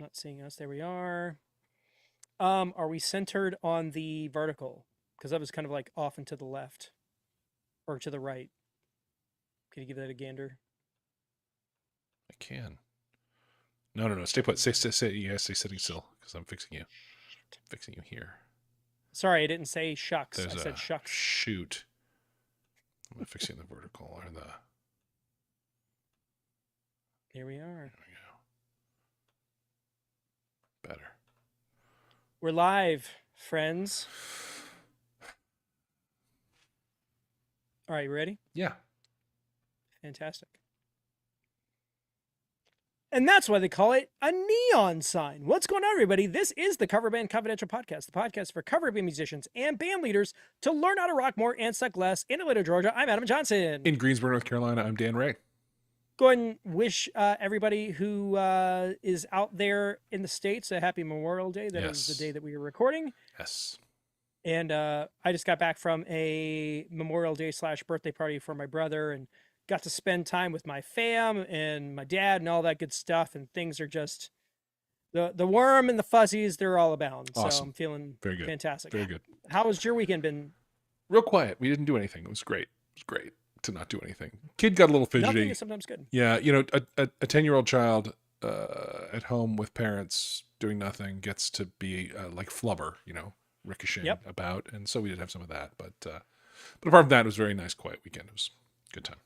Not seeing us. There we are. Are we centered on the vertical? Because that was kind of like off and to the left or to the right. Can you give that a gander? I can. No. Stay put. Stay. You guys stay sitting still because I'm fixing you. Shit. Fixing you here. Sorry, I didn't say shucks. There's I said a shucks. shoot. I'm fixing the vertical or the. Here we There are. we go. Better. We're live, friends. All right, you ready? Yeah. Fantastic. And that's why they call it a neon sign. What's going on, everybody? This is the Cover Band Confidential Podcast, the podcast for cover band musicians and band leaders to learn how to rock more and suck less. In Atlanta, Georgia, I'm Adam Johnson. In Greensboro, North Carolina, I'm Dan Ray. Go ahead and wish everybody who is out there in the States a happy Memorial Day. That is the Yes. day that we are recording. Yes. And I just got back from a Memorial Day / birthday party for my brother and got to spend time with my fam and my dad and all that good stuff. And things are just the worm and the fuzzies, they're all abound. So Awesome. I'm feeling Very good. fantastic. Very good. How has your weekend been? Real quiet. We didn't do anything. It was great. It was great to not do anything. Kid got a little fidgety. Nothing is sometimes good. Yeah, you know, a 10-year-old child at home with parents doing nothing gets to be like flubber, you know, ricocheting Yep. about, and so we did have some of that. But apart from that, it was a very nice, quiet weekend. It was a good time.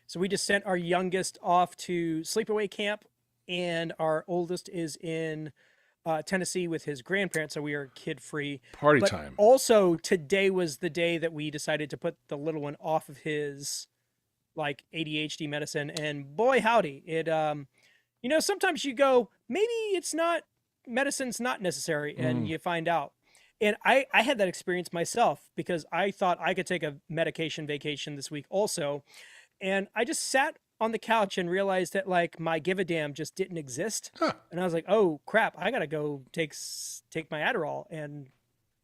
So we just sent our youngest off to sleepaway camp, and our oldest is in Tennessee with his grandparents. So we are kid free. Party But time. also today was the day that we decided to put the little one off of his like ADHD medicine. And boy, howdy, it, you know, sometimes you go, maybe it's not, medicine's not necessary. And you find out. And I had that experience myself because I thought I could take a medication vacation this week also. And I just sat on the couch and realized that like my give a damn just didn't exist. Huh. And I was like, oh crap, I gotta go take my Adderall. And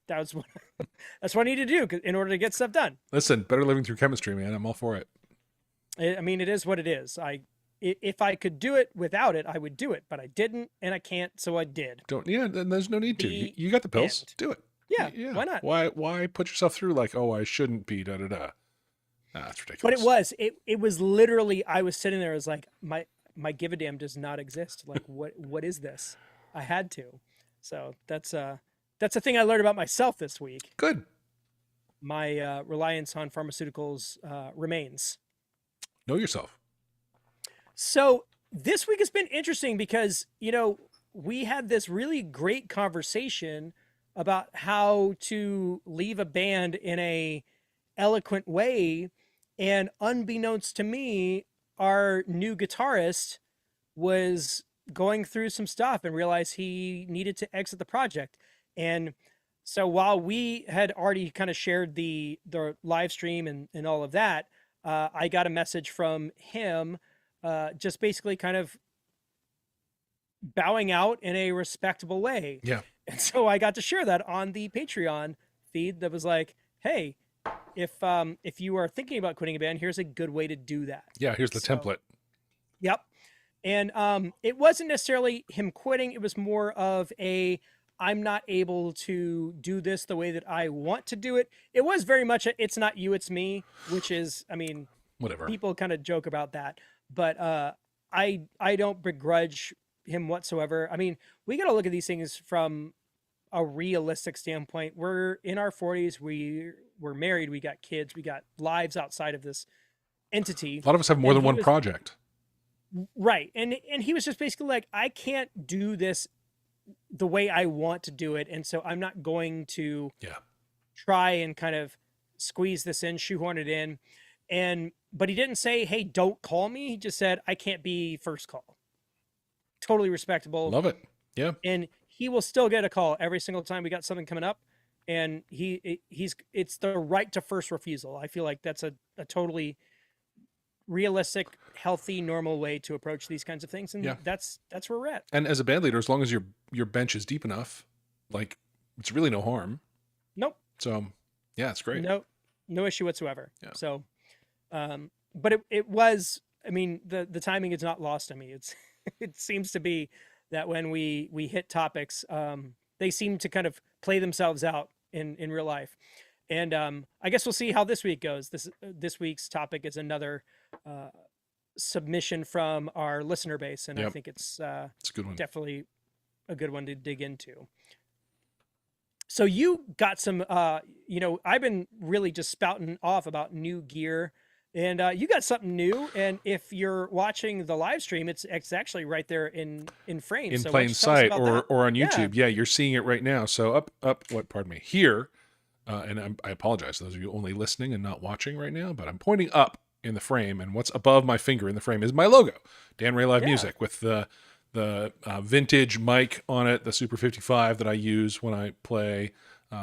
that was what that's what I need to do in order to get stuff done. Listen, better living through chemistry, man. I'm all for it. I mean, it is what it is. If I could do it without it, I would do it, but I didn't, and I can't, so I did. Don't. Yeah, then there's no need to. The You got the pills. end. Do it. Yeah, Yeah. why not? Why put yourself through like, oh, I shouldn't be da da da. That's But ridiculous. it was literally, I was sitting there, I was like, my give a damn does not exist. Like, what is this? I had to. So that's a thing I learned about myself this week. Good. My reliance on pharmaceuticals remains. Know yourself. So this week has been interesting because, you know, we had this really great conversation about how to leave a band in a eloquent way. And unbeknownst to me, our new guitarist was going through some stuff and realized he needed to exit the project. And so while we had already kind of shared the live stream and all of that, I got a message from him just basically kind of bowing out in a respectable way. Yeah. And so I got to share that on the Patreon feed that was like, hey, if you are thinking about quitting a band, here's a good way to do that. Yeah. Here's the template. Yep. And it wasn't necessarily him quitting. It was more of I'm not able to do this the way that I want to do it. It was very much it's not you, it's me, which is, I mean, Whatever. people kind of joke about that, but I don't begrudge him whatsoever. I mean, we got to look at these things from a realistic standpoint. We're in our 40s. We're married. We got kids. We got lives outside of this entity. A lot of us have more And than he one was- project. Right. And he was just basically like, I can't do this the way I want to do it. And so I'm not going to Yeah. try and kind of squeeze this in, shoehorn it in. But he didn't say, hey, don't call me. He just said, I can't be first call. Totally respectable. Love it. Yeah. And he will still get a call every single time we got something coming up. And it's the right to first refusal. I feel like that's a totally realistic, healthy, normal way to approach these kinds of things. And Yeah. that's where we're at. And as a band leader, as long as your bench is deep enough, like it's really no harm. Nope. So yeah, it's great. No issue whatsoever. Yeah. So, but it was, I mean, the timing is not lost on me. It seems to be that when we hit topics, they seem to kind of play themselves out in real life. And I guess we'll see how this week goes. This week's topic is another uh, submission from our listener base, and I Yep, think it's it's a good one. definitely a good one to dig into. So you got some, I've been really just spouting off about new gear, and you got something new. And if you're watching the live stream, it's actually right there in frame. In So why don't plain you tell us sight, about that? or on Yeah. YouTube. Yeah, you're seeing it right now. So pardon me, here, and I apologize to those of you only listening and not watching right now, but I'm pointing up in the frame, and what's above my finger in the frame is my logo, Dan Ray Live Yeah. Music, with the vintage mic on it, the Super 55 that I use when I play,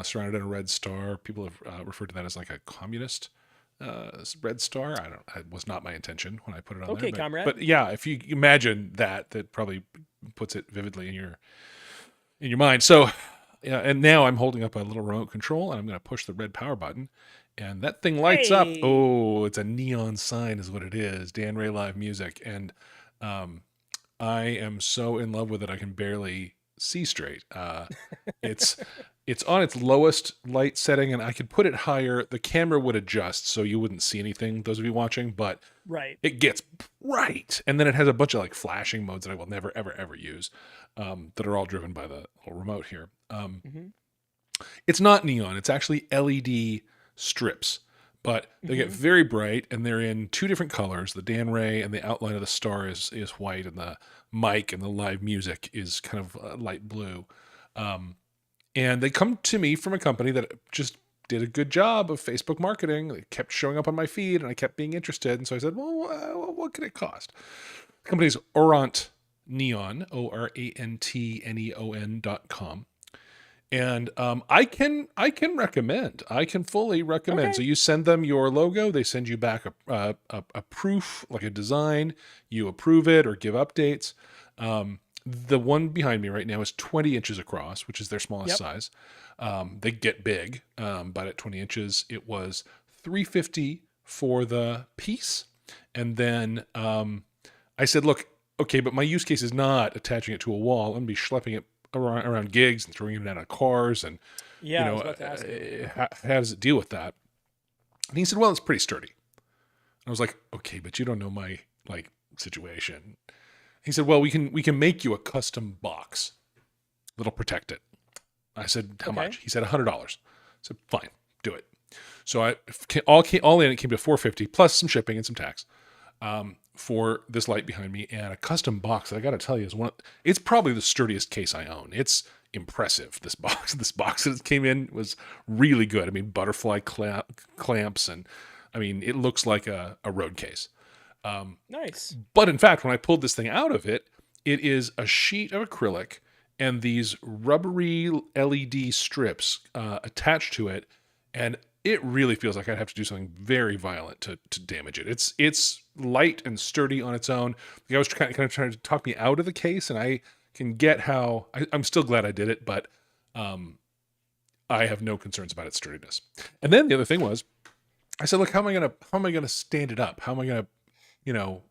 surrounded in a red star. People have referred to that as like a communist red star. I don't. It was not my intention when I put it on there, Okay, but comrade. yeah, if you imagine that, that probably puts it vividly in your mind. So, yeah, and now I'm holding up a little remote control, and I'm going to push the red power button, and that thing lights up. Hey. Oh, it's a neon sign, is what it is. Dan Ray Live Music, and um, I am so in love with it, I can barely see straight. It's it's on its lowest light setting, and I could put it higher. The camera would adjust so you wouldn't see anything, those of you watching, but Right. it gets bright. And then it has a bunch of like flashing modes that I will never, ever, ever use, that are all driven by the little remote here. Hmm. It's not neon, it's actually LED strips, but they get Hmm. very bright, and they're in two different colors. The Dan Ray and the outline of the star is white, and the mic and the live music is kind of light blue. Um, and they come to me from a company that just did a good job of Facebook marketing. They kept showing up on my feed, and I kept being interested. And so I said, well, what could it cost? The company's Orant Neon, ORANTNEON.com. And I can recommend. I can fully recommend. Okay. So you send them your logo, they send you back a proof, like a design. You approve it or give updates. The one behind me right now is 20 inches across, which is their smallest Yep. size. They get big, but at 20 inches, it was $350 for the piece. And then I said, look, okay, but my use case is not attaching it to a wall. I'm going to be schlepping it around gigs and throwing it out of cars. And, Yeah, I was about to ask you. how does it deal with that? And he said, well, it's pretty sturdy. I was like, okay, but you don't know my like situation. He said, well, we can make you a custom box that'll protect it. I said, how Okay. much? He said $100. I said, fine, do it. So all in, it came to $450 plus some shipping and some tax, for this light behind me, and a custom box that I got to tell you is it's probably the sturdiest case I own. It's impressive. This box, this box that it came in was really good. I mean, butterfly clamps, and I mean, it looks like a road case. Nice. But in fact, when I pulled this thing out of it, it is a sheet of acrylic and these rubbery LED strips attached to it, and it really feels like I'd have to do something very violent to damage it. It's light and sturdy on its own. Like I was kind of trying to talk me out of the case, and I can get how I'm still glad I did it, but I have no concerns about its sturdiness. And then the other thing was, I said, look, how am I gonna stand it up? How am I gonna,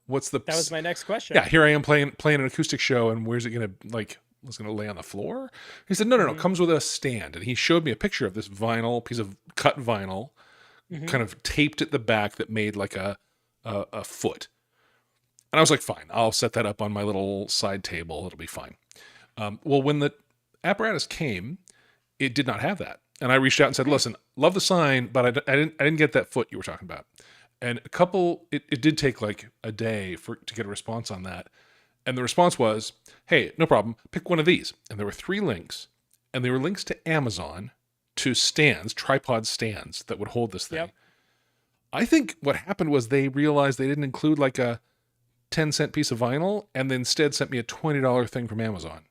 what's the That was my next yeah, question. here I am playing an acoustic show, and where's it gonna like? Was gonna lay on the floor? He said, no, no, no. It Hmm. comes with a stand, and he showed me a picture of this piece of cut vinyl, Hmm. kind of taped at the back that made like a foot. And I was like, fine, I'll set that up on my little side table. It'll be fine. Well, when the apparatus came, it did not have that, and I reached out and said, Hmm. listen, love the sign, but I didn't get that foot you were talking about. And it did take like a day to get a response on that. And the response was, hey, no problem, pick one of these. And there were 3 links, and they were links to Amazon, to stands, tripod stands that would hold this thing. Yep. I think what happened was they realized they didn't include like a 10-cent piece of vinyl, and then instead sent me a $20 thing from Amazon.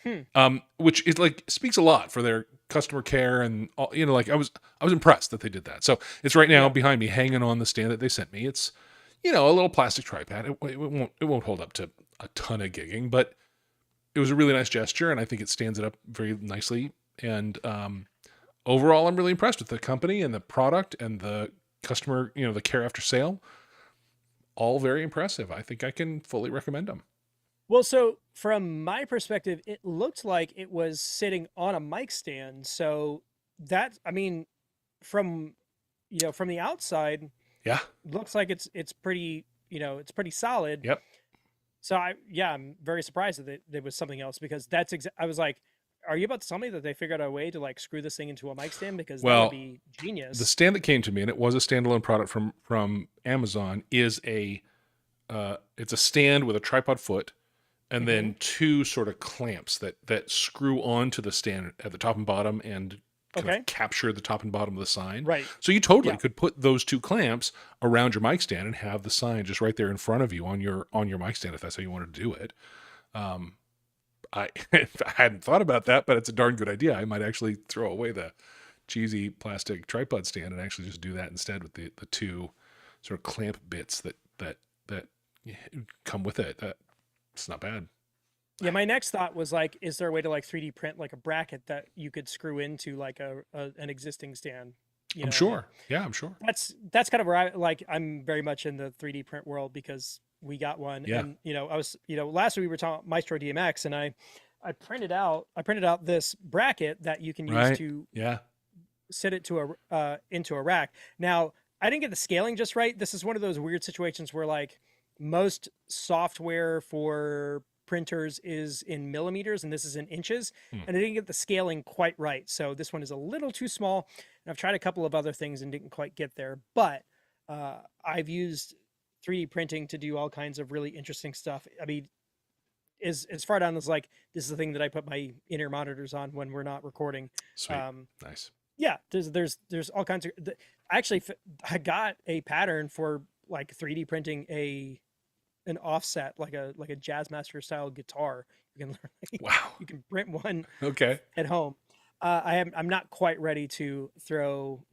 Hmm. Which is like speaks a lot for their customer care, and all, like I was impressed that they did that. So it's right now Yeah. behind me, hanging on the stand that they sent me. It's a little plastic tripod. It won't hold up to a ton of gigging, but it was a really nice gesture, and I think it stands it up very nicely. And overall, I'm really impressed with the company and the product and the customer. The care after sale. All very impressive. I think I can fully recommend them. Well, so from my perspective, it looked like it was sitting on a mic stand. So that, I mean, from from the outside, Yeah. looks like it's pretty, it's pretty solid. Yep. So yeah, I'm very surprised that there was something else because I was like, are you about to tell me that they figured out a way to like screw this thing into a mic stand? Because that would Well, be the genius. stand that came to me, and it was a standalone product from Amazon, is it's a stand with a tripod foot, and Hmm. then two sort of clamps that screw onto the stand at the top and bottom and kind of Okay. capture the top and bottom of the sign. Right. So you totally Yeah. could put those two clamps around your mic stand and have the sign just right there in front of you on your mic stand if that's how you want to do it. Um, I I hadn't thought about that, but it's a darn good idea. I might actually throw away the cheesy plastic tripod stand and actually just do that instead with the two sort of clamp bits that come with it. It's not bad. Yeah, my next thought was like, is there a way to like 3D print like a bracket that you could screw into like an existing stand? I'm But sure. Yeah, I'm sure. that's kind of where I like I'm very much in the 3D print world because we got one, Yeah. and I was last week we were talking Maestro DMX, and I printed out this bracket that you can use Right. to Yeah. sit it to a into a rack. Now, I didn't get the scaling just right. This is one of those weird situations where like most software for printers is in millimeters and this is in inches, Hmm. and I didn't get the scaling quite right. So this one is a little too small, and I've tried a couple of other things and didn't quite get there. But I've used 3D printing to do all kinds of really interesting stuff. I mean, as far down as like this is the thing that I put my inner monitors on when we're not recording. Sweet. Um, Nice. yeah, there's all kinds of I actually I got a pattern for like 3D printing an offset like a jazz master style guitar. You can literally Wow. you can print one Okay. at home. I'm not quite ready to throw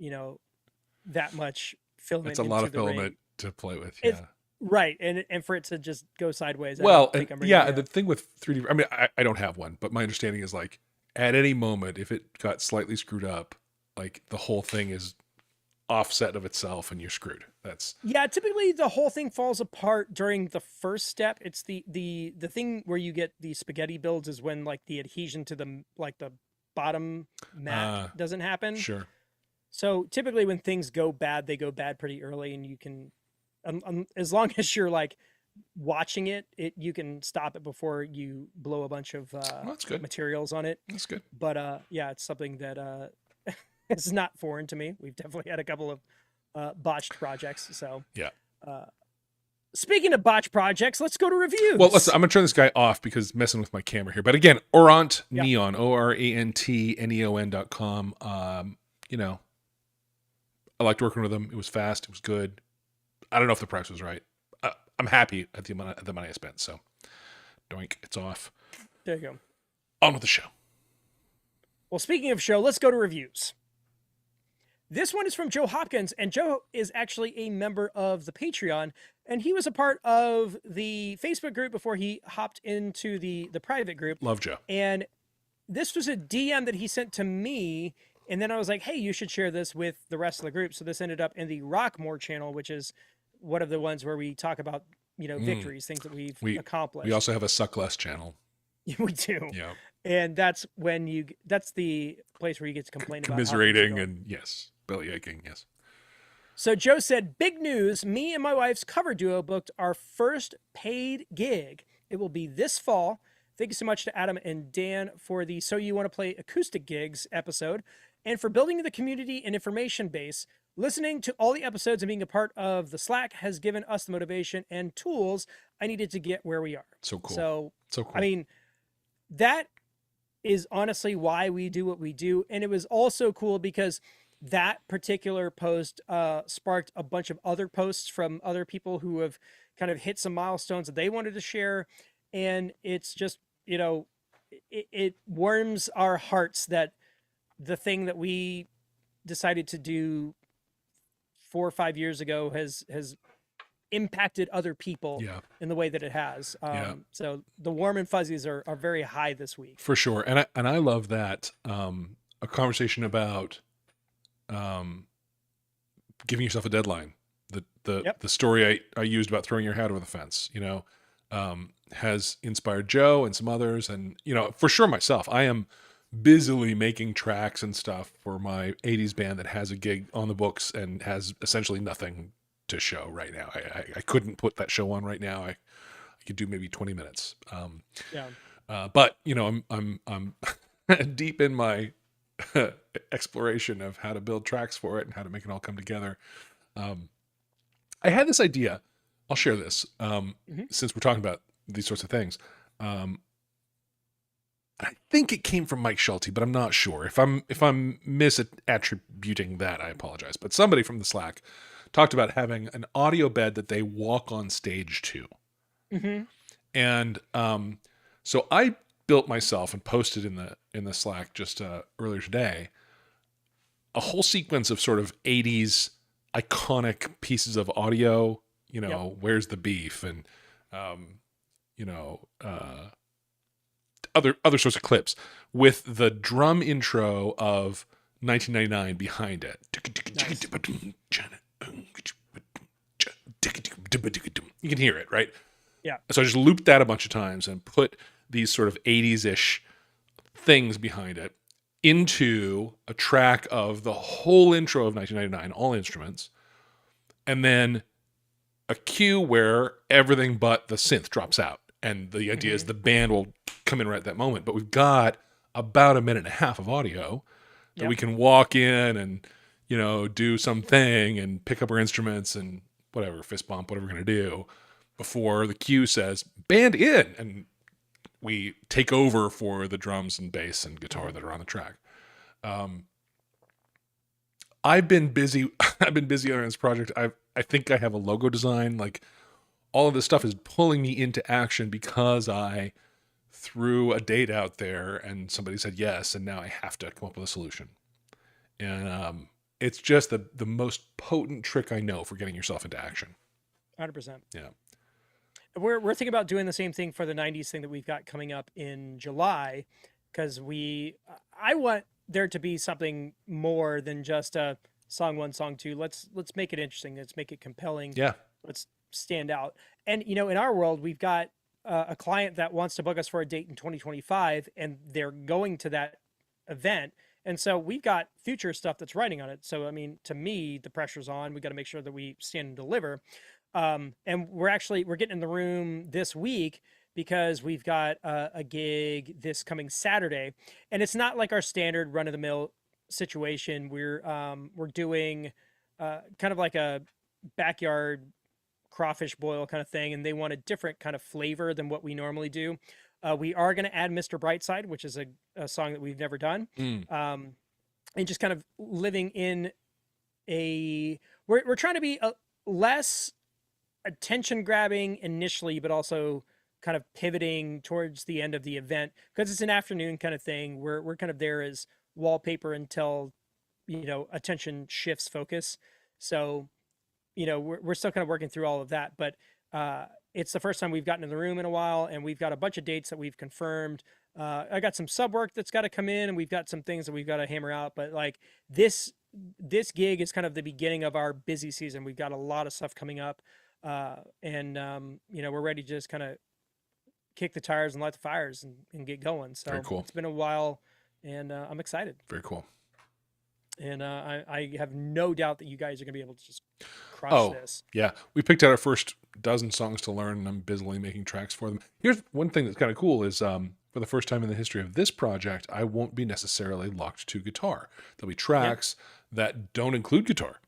that much That's filament a lot into of the ring. filament to play with. It's Yeah. right, and for it to just go sideways, I don't Well, and think I'm ready yeah, the yet. thing with 3D, I mean, I don't have one, but my understanding is like at any moment, if it got slightly screwed up, like the whole thing is offset of itself and you're screwed. That's Yeah, typically the whole thing falls apart during the first step. It's the thing where you get the spaghetti builds is when like the adhesion to the bottom mat uh doesn't happen. sure. So typically when things go bad, they go bad pretty early, and you can, as long as you're like watching it, you can stop it before you blow a bunch of Well, that's good. materials on it. That's good. But yeah, it's something that is not foreign to me. We've definitely had a couple of botched projects. So Yeah. uh, speaking of botched projects, let's go to Well, listen, reviews. I'm gonna turn this guy off because it's messing with my camera here. But again, Orant Yeah. Neon, ORANTNEON.com. You know, I liked working with him. It was fast. It was good. I don't know if the price was right. I'm happy at the money I spent. So, doink, it's off. There you go. On with the show. Well, speaking of show, let's go to reviews. This one is from Joe Hopkins, and Joe is actually a member of the Patreon, and he was a part of the Facebook group before he hopped into the private group. Love Joe. And this was a DM that he sent to me, and then I was like, "Hey, you should share this with the rest of the group." So this ended up in the Rockmore channel, which is one of the ones where we talk about Mm. victories, things that we've We accomplished. also have a suck less channel. We do, Yeah, and that's the place where you get to complain about how things are commiserating going. and yes, belly aching. Yes. So Joe said, "Big news. Me and my wife's cover duo booked our first paid gig. It will be this fall. Thank you so much to Adam and Dan for the So You Want to Play Acoustic Gigs episode and for building the community and information base. Listening to all the episodes and being a part of the Slack has given us the motivation and tools I needed to get where we are." So cool. So, So cool. I mean, that is honestly why we do what we do. And it was also cool because that particular post sparked a bunch of other posts from other people who have kind of hit some milestones that they wanted to share. And it's just, it warms our hearts that the thing that we decided to do 4 or 5 years ago has impacted other people Yeah. in the way that it has. Yeah. So the warm and fuzzies are very high this week. For sure. And I love that a conversation about giving yourself a deadline. The Yep. story I used about throwing your hat over the fence, has inspired Joe and some others, and for sure myself. I am busily making tracks and stuff for my '80s band that has a gig on the books and has essentially nothing to show right now. I couldn't put that show on right now. I could do maybe 20 minutes. Yeah. But I'm deep in my exploration of how to build tracks for it and how to make it all come together. I had this idea. I'll share this Hmm. since we're talking about these sorts of things. I think it came from Mike Schulte, but I'm not sure. If I'm misattributing that, I apologize. But somebody from the Slack talked about having an audio bed that they walk on stage to. Hmm. And so I built myself and posted in the Slack just earlier today a whole sequence of sort of '80s iconic pieces of audio. Yep. Where's the beef, and um, you know other sorts of clips with the drum intro of 1999 behind it. Nice. You can hear it, right? Yeah. So I just looped that a bunch of times and put these sort of 80s-ish things behind it into a track of the whole intro of 1999, all instruments, and then a cue where everything but the synth drops out. And the idea is Hmm. the band will come in right at that moment. But we've got about a minute and a half of audio that Yep. we can walk in and, do something and pick up our instruments and whatever, fist bump, whatever we're going to do before the cue says band in. And we take over for the drums and bass and guitar Hmm. that are on the track. Um, I've been busy. I've been busy on this project. I think I have a logo design. Like all of this stuff is pulling me into action because I threw a date out there and somebody said yes, and now I have to come up with a solution. And it's just the most potent trick I know for getting yourself into action. 100%. Yeah. We're thinking about doing the same thing for the '90s thing that we've got coming up in July, because I want there to be something more than just a song one, song two. Let's make it interesting. Let's make it compelling. Yeah. Let's stand out. And in our world, we've got a client that wants to book us for a date in 2025, and they're going to that event. And so we've got future stuff that's writing on it. So I mean, to me, the pressure's on. We got to make sure that we stand and deliver. And we're getting in the room this week because we've got a gig this coming Saturday, and it's not like our standard run of the mill situation. We're doing kind of like a backyard crawfish boil kind of thing, and they want a different kind of flavor than what we normally do. We are going to add Mr. Brightside, which is a song that we've never done, Mm, and just kind of living in we're trying to be less attention grabbing initially, but also kind of pivoting towards the end of the event because it's an afternoon kind of thing. We're kind of there as wallpaper until attention shifts focus. So we're still kind of working through all of that, but it's the first time we've gotten in the room in a while, and we've got a bunch of dates that we've confirmed. I got some sub work that's got to come in, and we've got some things that we've got to hammer out. But like this gig is kind of the beginning of our busy season. We've got a lot of stuff coming up, and we're ready to just kind of kick the tires and light the fires and get going. very So cool. it's been a while, and I'm excited. Very cool. And I have no doubt that you guys are going to be able to just crush Oh, this. yeah. We picked out our first dozen songs to learn, and I'm busily making tracks for them. Here's one thing that's kind of cool is for the first time in the history of this project, I won't be necessarily locked to guitar. There'll be Yeah. tracks that don't include guitar.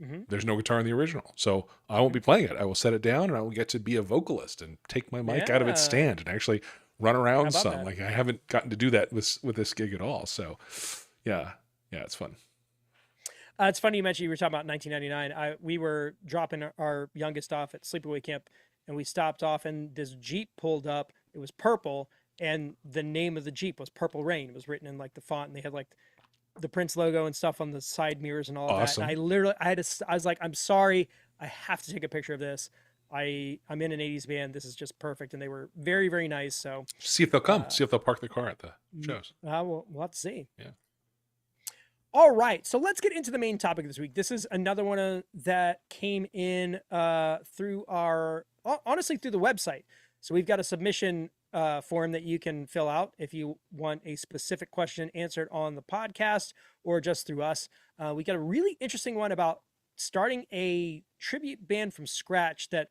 Hmm. There's no guitar in the original. So I won't be playing it. I will set it down and I will get to be a vocalist and take my mic out of its Yeah. stand and actually run How around about some. that? Like I haven't gotten to do that with this gig at all. So yeah. Yeah, it's fun. It's funny you mentioned you were talking about 1999. We were dropping our youngest off at sleepaway camp, and we stopped off, and this Jeep pulled up. It was purple, and the name of the Jeep was Purple Rain. It was written in like the font, and they had like the Prince logo and stuff on the side mirrors and all of that. And Awesome. I was like, I'm sorry, I have to take a picture of this. I'm in an '80s band. This is just perfect, and they were very very nice. So, See if they'll come. uh, See if they'll park the car at the shows. we'll have to see. Yeah. All right, so let's get into the main topic this week. This is another one that came in through honestly through the website. So we've got a submission form that you can fill out if you want a specific question answered on the podcast or just through us. We got a really interesting one about starting a tribute band from scratch that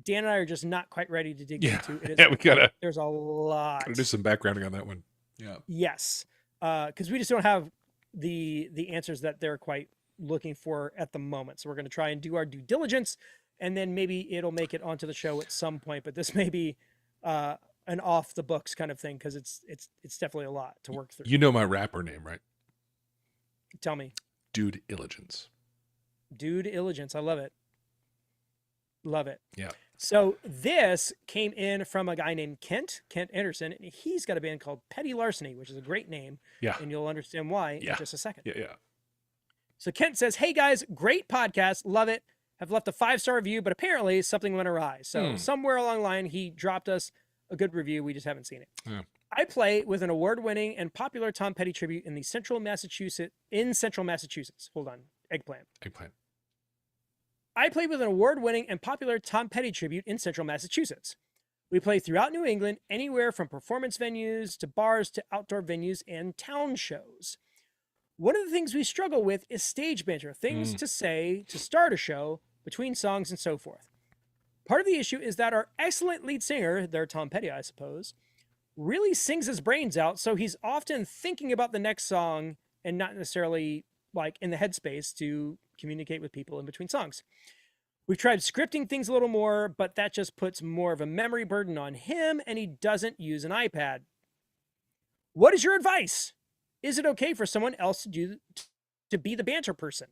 Dan and I are just not quite ready to dig Yeah. into. It is Yeah, we there's a lot. gotta do some backgrounding on that one. Yeah. Yes, because we just don't have the answers that they're quite looking for at the moment. So we're going to try and do our due diligence, and then maybe it'll make it onto the show at some point. But this may be an off the books kind of thing because it's definitely a lot to work through. You know my rapper name, right? Tell me, Dude Illigence. Dude Illigence. I love it. Love it. Yeah. So this came in from a guy named Kent Anderson. And he's got a band called Petty Larceny, which is a great name. Yeah. And you'll understand why Yeah. in just a second. Yeah. Yeah. So Kent says, "Hey guys, great podcast. Love it. Have left a 5-star review, but apparently something went awry. So somewhere along the line, he dropped us a good review. We just haven't seen it. Yeah. I play with an award-winning and popular Tom Petty tribute in central Massachusetts. Hold on. Eggplant. I played with an award-winning and popular Tom Petty tribute in central Massachusetts. We play throughout New England, anywhere from performance venues to bars to outdoor venues and town shows. One of the things we struggle with is stage banter, things to say to start a show, between songs, and so forth. Part of the issue is that our excellent lead singer, their Tom Petty, I suppose, really sings his brains out, so he's often thinking about the next song and not necessarily like in the headspace to communicate with people in between songs. We've tried scripting things a little more, but that just puts more of a memory burden on him, and he doesn't use an iPad. What is your advice? Is it okay for someone else to be the banter person?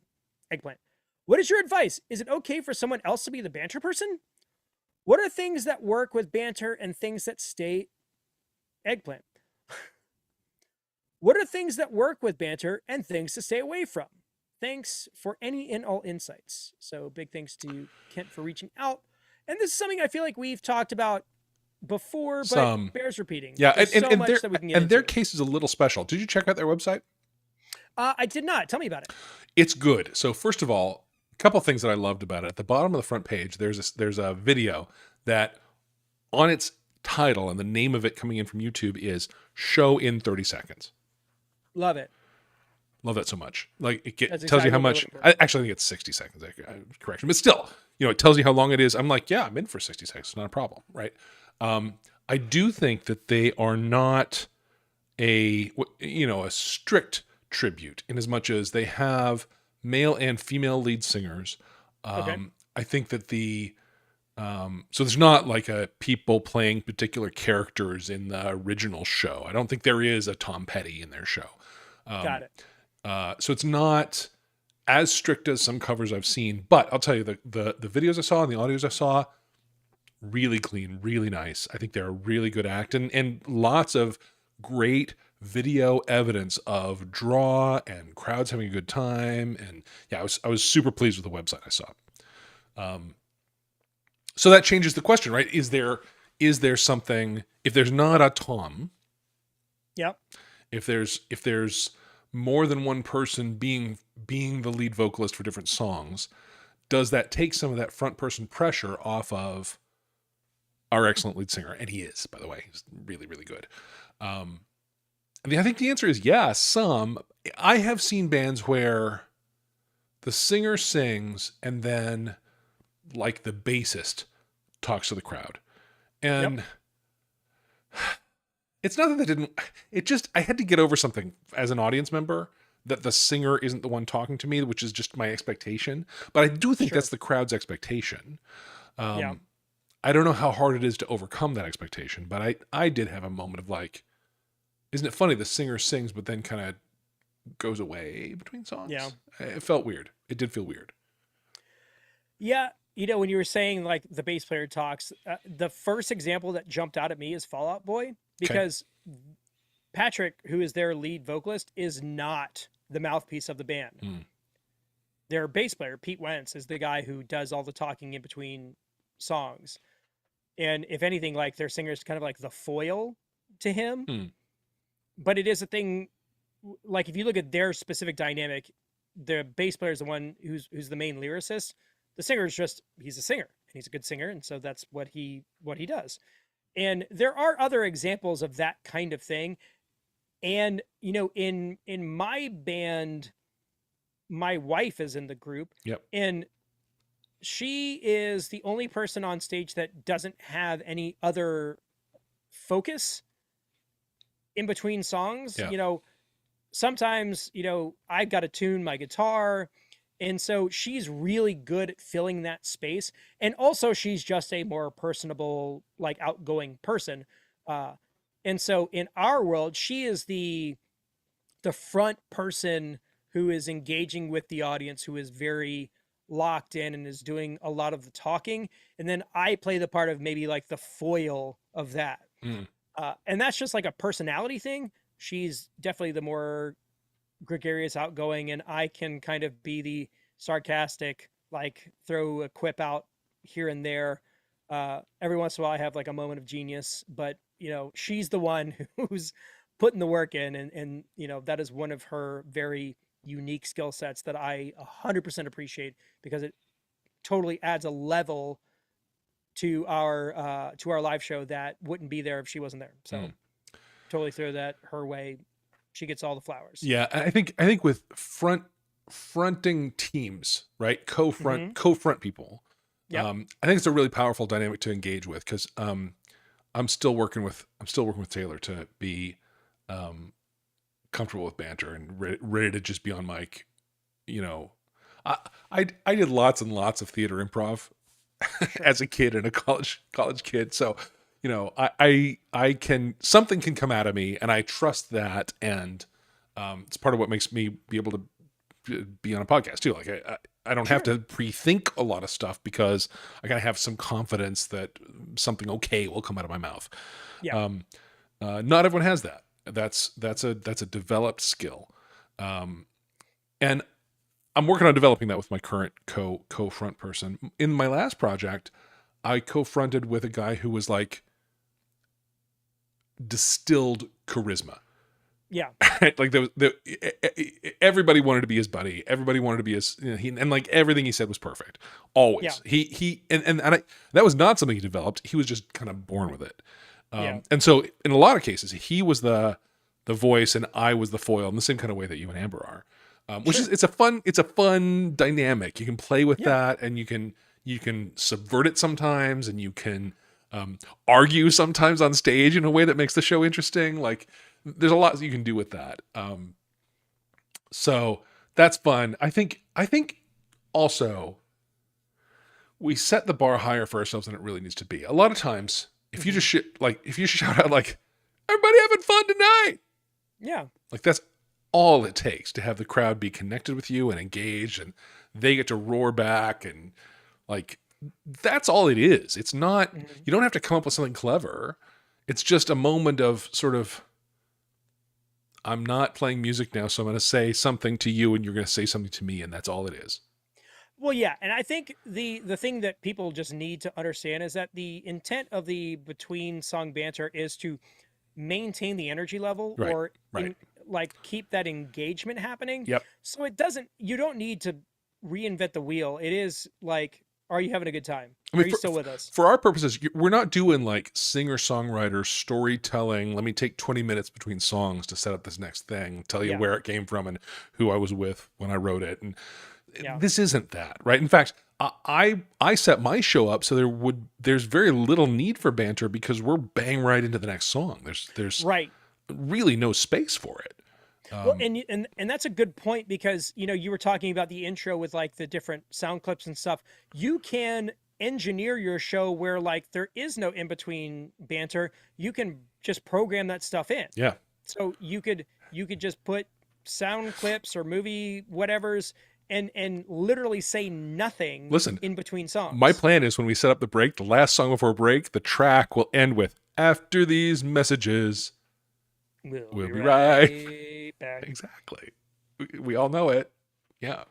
Eggplant. What is your advice? Is it okay for someone else to be the banter person? What are things that work with banter and things that stay... Eggplant. What are things that work with banter and things to stay away from? Thanks for any and all insights. So big thanks to Kent for reaching out. And this is something I feel like we've talked about before, but bears repeating. Yeah, There's so much that we can get into. their case is a little special. Did you check out their website? I did not. Tell me about it. It's good. So first of all, a couple things that I loved about it. At the bottom of the front page, there's a video that on its title and the name of it coming in from YouTube is "Show in 30 Seconds." Love it. Love that so much. Like it tells exactly you how what we're much. looking for. I actually think it's 60 seconds. Correction, but still, it tells you how long it is. I'm like, yeah, I'm in for 60 seconds. It's not a problem, right? I do think that they are not a strict tribute in as much as they have male and female lead singers. Okay. I think that so there's not like a people playing particular characters in the original show. I don't think there is a Tom Petty in their show. Got it. So it's not as strict as some covers I've seen, but I'll tell you the videos I saw and the audios I saw, really clean, really nice. I think they're a really good act and lots of great video evidence of draw and crowds having a good time. And yeah, I was super pleased with the website I saw. So that changes the question, right? Is there something, if there's not a Tom, Yep. if there's more than one person being the lead vocalist for different songs, does that take some of that front person pressure off of our excellent lead singer? And he is, by the way, he's really, really good. I think the answer is yeah, some. I have seen bands where the singer sings and then like the bassist talks to the crowd. And it's not that I had to get over something as an audience member that the singer isn't the one talking to me, which is just my expectation. But I do think that's the crowd's expectation. I don't know how hard it is to overcome that expectation, but I did have a moment of like, isn't it funny the singer sings but then kind of goes away between songs? Yeah. It felt weird. It did feel weird. Yeah. When you were saying like the bass player talks, the first example that jumped out at me is Fall Out Boy, because Patrick, who is their lead vocalist, is not the mouthpiece of the band. Their bass player, Pete Wentz, is the guy who does all the talking in between songs. And if anything, like their singer is kind of like the foil to him. But it is a thing, like if you look at their specific dynamic, the bass player is the one who's the main lyricist. The singer is he's a singer, he's a good singer, and so that's what he does. And there are other examples of that kind of thing. And in my band, my wife is in the group, Yep. and she is the only person on stage that doesn't have any other focus in between songs. Yeah. Sometimes, I've got to tune my guitar. And so she's really good at filling that space. And also, she's just a more personable, like outgoing person. Uh, and so in our world, she is the front person who is engaging with the audience, who is very locked in and is doing a lot of the talking. And then I play the part of maybe like the foil of that. Mm. And that's just like a personality thing. She's definitely the more gregarious, outgoing, and I can kind of be the sarcastic, like throw a quip out here and there. Every once in a while, I have like a moment of genius, but she's the one who's putting the work in, and that is one of her very unique skill sets that I 100% appreciate, because it totally adds a level to our live show that wouldn't be there if she wasn't there. So Mm. totally throw that her way. She gets all the flowers. Yeah, I think with fronting teams, right? Mm-hmm. Co-front people. Yep. I think it's a really powerful dynamic to engage with, because I'm still working with Taylor to be um, comfortable with banter and ready to just be on mic. You know, I I did lots and lots of theater improv Sure. as a kid and a college kid. So, I can, something can come out of me, and I trust that, and it's part of what makes me be able to be on a podcast too. Like I don't have Sure. to pre-think a lot of stuff, because I gotta have some confidence that something okay will come out of my mouth. Yeah. Um, Not everyone has that. That's a developed skill, and I'm working on developing that with my current co-front person. In my last project, I co-fronted with a guy who was like distilled charisma. Yeah. Like everybody wanted to be his buddy. Everybody wanted to be his, and like everything he said was perfect. Yeah. Always. That was not something he developed. He was just kind of born with it. Yeah. And so in a lot of cases, he was the voice and I was the foil, in the same kind of way that you and Amber are. Which is, Sure. it's a fun dynamic. You can play with Yeah. that, and you can subvert it sometimes, and you can argue sometimes on stage in a way that makes the show interesting. Like, there's a lot you can do with that. So that's fun. I think also we set the bar higher for ourselves than it really needs to be. A lot of times, if you Hmm. just if you shout out like, "Everybody having fun tonight," Yeah. like that's all it takes to have the crowd be connected with you and engaged, and they get to roar back, and like that's all it is. It's not, Hmm. you don't have to come up with something clever. It's just a moment of sort of, I'm not playing music now, so I'm going to say something to you, and you're going to say something to me, and that's all it is. Well, yeah, and I think the thing that people just need to understand is that the intent of the between song banter is to maintain the energy level, Right. or Right. like keep that engagement happening. Yep. So you don't need to reinvent the wheel. It is like, are you having a good time? I Are mean, you still with us? for our purposes, we're not doing like singer songwriter storytelling. Let me take 20 minutes between songs to set up this next thing, tell you Yeah. where it came from and who I was with when I wrote it. And Yeah. this isn't that, right? In fact, I set my show up so there's very little need for banter, because we're bang right into the next song. There's Right. really no space for it. Well, Um, and that's a good point, because you were talking about the intro with like the different sound clips and stuff. You can engineer your show where like there is no in between banter. You can just program that stuff in. yeah. So you could just put sound clips or movie whatevers, and literally say nothing Listen, in between my songs. plan is, when we set up the break, the last song before break, the track will end with, "After these messages, We'll we'll be be right." right back. Exactly. We all know it. Yeah.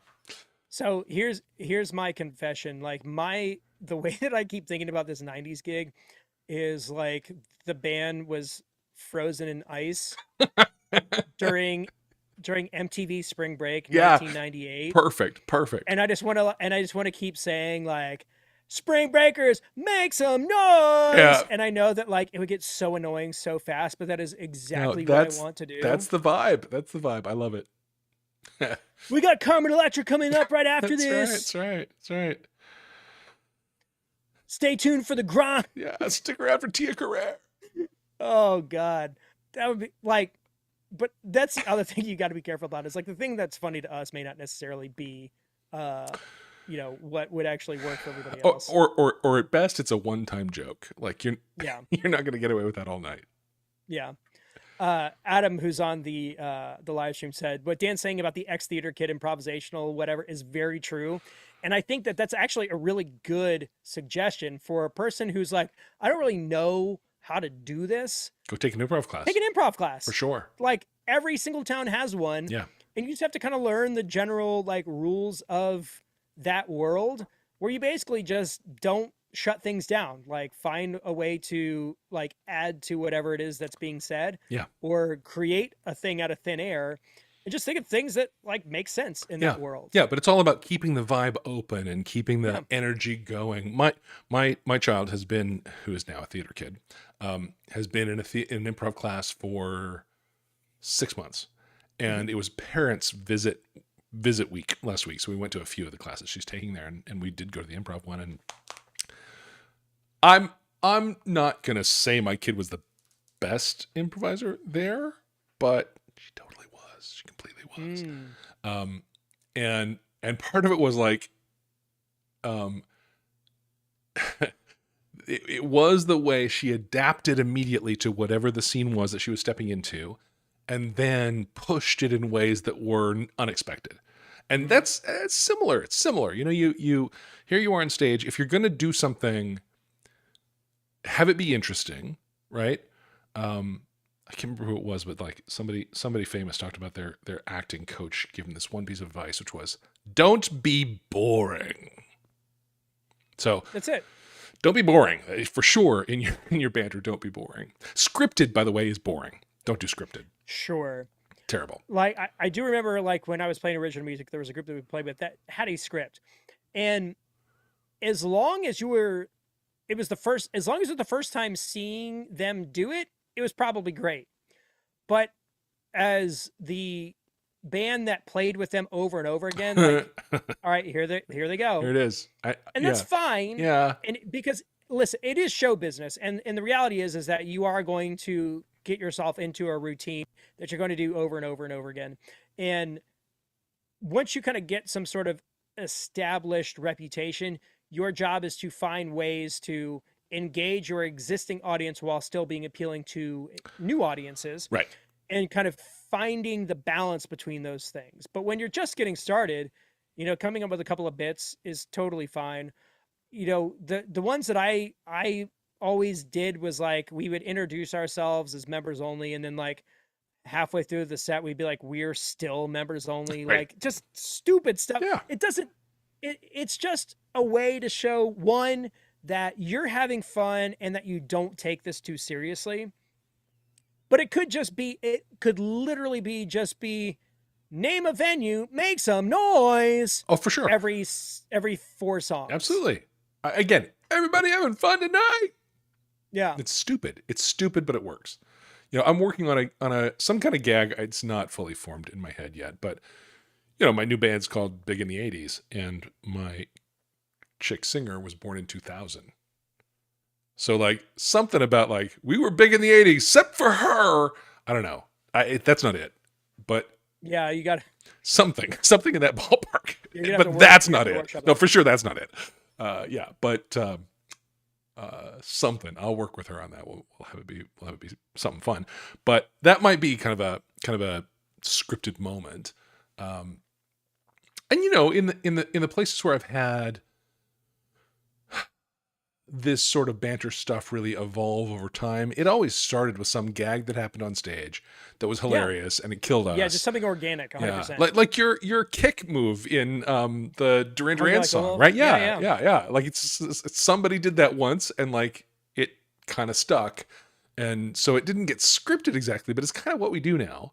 So here's my confession. Like the way that I keep thinking about this 90s gig is like the band was frozen in ice during MTV Spring Break Yeah. 1998. Perfect. Perfect. And I just want to keep saying like, spring breakers, make some noise. Yeah. And I know that like it would get so annoying so fast, but that is No, exactly what I want to do. that's the vibe. That's the vibe. I love it. We got Carmen Electra coming up right after That's right. this. That's right. That's right. Stay tuned for the grind. Yeah, stick around for Tia Carrere. Oh God, that would be like. But that's the other thing you got to be careful about. Is like the thing that's funny to us may not necessarily be, what would actually work for everybody else. Or at best, it's a one-time joke. Like Yeah, you're not going to get away with that all night. yeah. Adam, who's on the live stream, said what Dan's saying about the ex theater kid improvisational whatever is very true, and I think that that's actually a really good suggestion for a person who's like, I don't really know how to do this. Go take an improv class. Take an improv class For sure. Like every single town has one. Yeah. And you just have to kind of learn the general like rules of that world, where you basically just don't shut things down. Like find a way to like add to whatever it is that's being said. Yeah. Or create a thing out of thin air. And just think of things that like make sense in that world. Yeah, but it's all about keeping the vibe open and keeping the energy going. My child has been, who is now a theater kid, has been in an improv class for 6 months, and it was parents visit week last week. So we went to a few of the classes she's taking there, and we did go to the improv one. And I'm not gonna say my kid was the best improviser there, but she totally was. She completely was. And part of it was like, it was the way she adapted immediately to whatever the scene was that she was stepping into, and then pushed it in ways that were unexpected. And that's similar. It's similar. You know, you here you are on stage. If you're going to do something, have it be interesting, right? I can't remember who it was, but like somebody famous talked about their acting coach giving this one piece of advice, which was, don't be boring. So That's it. Don't be boring. For sure, in your banter, don't be boring. Scripted, by the way, is boring. Don't do scripted. Sure. Terrible. Like I do remember like when I was playing original music, there was a group that we played with that had a script. And as long as it was the first time seeing them do it, it was probably great. But as the band that played with them over and over again, like, all right, here they go. Here it is. And that's fine. Yeah. And because listen, it is show business. And the reality is that you are going to get yourself into a routine that you're going to do over and over and over again. And once you kind of get some sort of established reputation, your job is to find ways to engage your existing audience while still being appealing to new audiences. Right. And kind of finding the balance between those things. But when you're just getting started, coming up with a couple of bits is totally fine. The ones that I always did was like, we would introduce ourselves as members only. And then like halfway through the set, we'd be like, we're still members only, right. Like just stupid stuff. Yeah. It's just a way to show one, that you're having fun and that you don't take this too seriously. But it could literally be name a venue, make some noise. Oh, for sure. Every 4 songs. Absolutely. Again, everybody having fun tonight. Yeah. It's stupid. It's stupid, but it works. I'm working on some kind of gag. It's not fully formed in my head yet, but my new band's called Big in the 80s, and my chick singer was born in 2000. So like something about like, we were big in the 80s except for her. I don't know. That's not it. But yeah, you got something in that ballpark. But that's not it. No, for sure that's not it. But something. I'll work with her on that. We'll have it be something fun. But that might be kind of a scripted moment. And in the places where I've had this sort of banter stuff really evolve over time, it always started with some gag that happened on stage that was hilarious and it killed us. Yeah, just something organic, 100%. Yeah. Like your kick move in the Duran Duran song, right? Yeah. Like it's somebody did that once and like it kind of stuck, and so it didn't get scripted exactly, but it's kind of what we do now.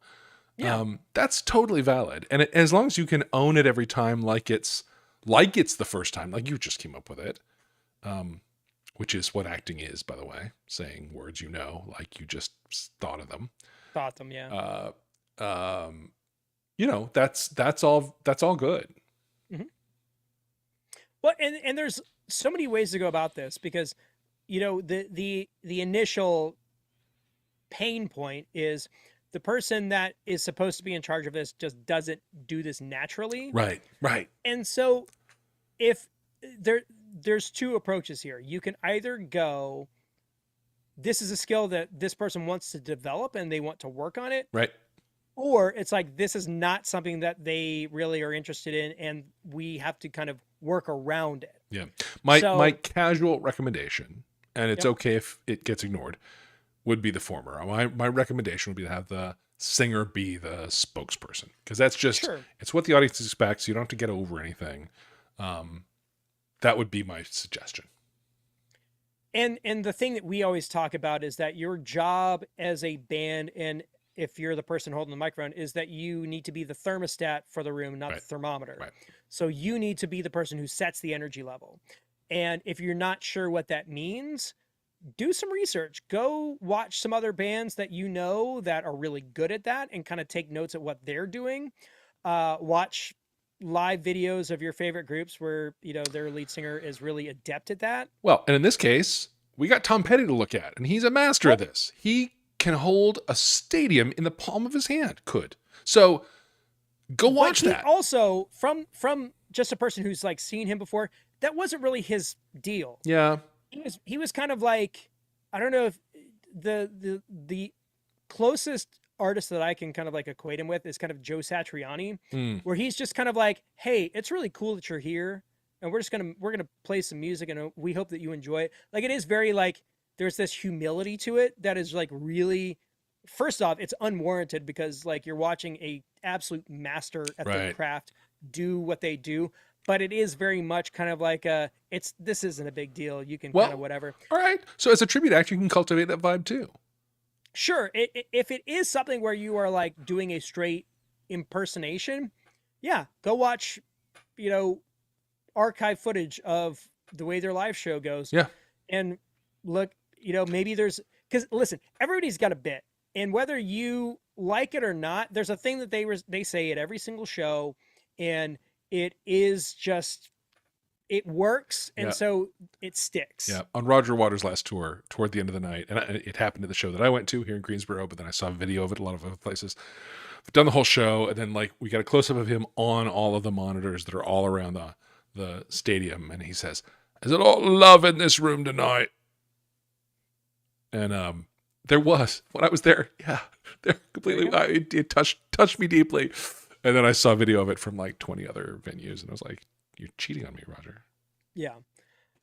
Yeah. That's totally valid, and as long as you can own it every time, like it's the first time, like you just came up with it. which is what acting is, by the way, saying words like you just thought of them. Thought them, yeah. Uh, um, that's all good. Hmm. Well, and there's so many ways to go about this because, the initial pain point is the person that is supposed to be in charge of this just doesn't do this naturally. Right, right, And so if there's two approaches here. You can either go, this is a skill that this person wants to develop and they want to work on it, right. or it's like this is not something that they really are interested in and we have to kind of work around it. Yeah. My So, casual recommendation, and it's yep, okay if it gets ignored, would be the former. My recommendation would be to have the singer be the spokesperson, because sure. it's what the audience expects. You don't have to get over anything. Um, that would be my suggestion. And the thing that we always talk about is that your job as a band, and if you're the person holding the microphone, is that you need to be the thermostat for the room, not the Right, thermometer. right. So you need to be the person who sets the energy level. And if you're not sure what that means, do some research. Go watch some other bands that you know that are really good at that and kind of take notes at what they're doing. Watch live videos of your favorite groups where, their lead singer is really adept at that. Well, and in this case, we got Tom Petty to look at, and he's a master of Yep. this. He can hold a stadium in the palm of his hand. So go But watch he that. also, from just a person who's like seen him before, that wasn't really his deal. Yeah. He was kind of like, I don't know if the closest artist that I can kind of like equate him with is kind of Joe Satriani, Mm, where he's just kind of like, hey, it's really cool that you're here, and we're gonna play some music, and we hope that you enjoy it. Like, it is very like, there's this humility to it that is like really, first off, it's unwarranted because like you're watching a absolute master at their right. craft do what they do, but it is very much kind of like this isn't a big deal, you can kind of Well, whatever. all right. So as a tribute act, you can cultivate that vibe too. Sure, if it is something where you are like doing a straight impersonation, yeah, go watch, you know, archive footage of the way their live show goes, Yeah. and look, maybe there's, because listen, everybody's got a bit, and whether you like it or not, there's a thing that they say at every single show, and it is just, it works, and Yeah. so it sticks. Yeah. On Roger Waters' last tour, toward the end of the night, and it happened at the show that I went to here in Greensboro, but then I saw a video of it a lot of other places. I've done the whole show, and then like we got a close up of him on all of the monitors that are all around the stadium, and he says, "Is it all love in this room tonight?" And there was when I was there. Yeah, there completely. It touched me deeply. And then I saw a video of it from like 20 other venues, and I was like, "You're cheating on me, Roger." Yeah.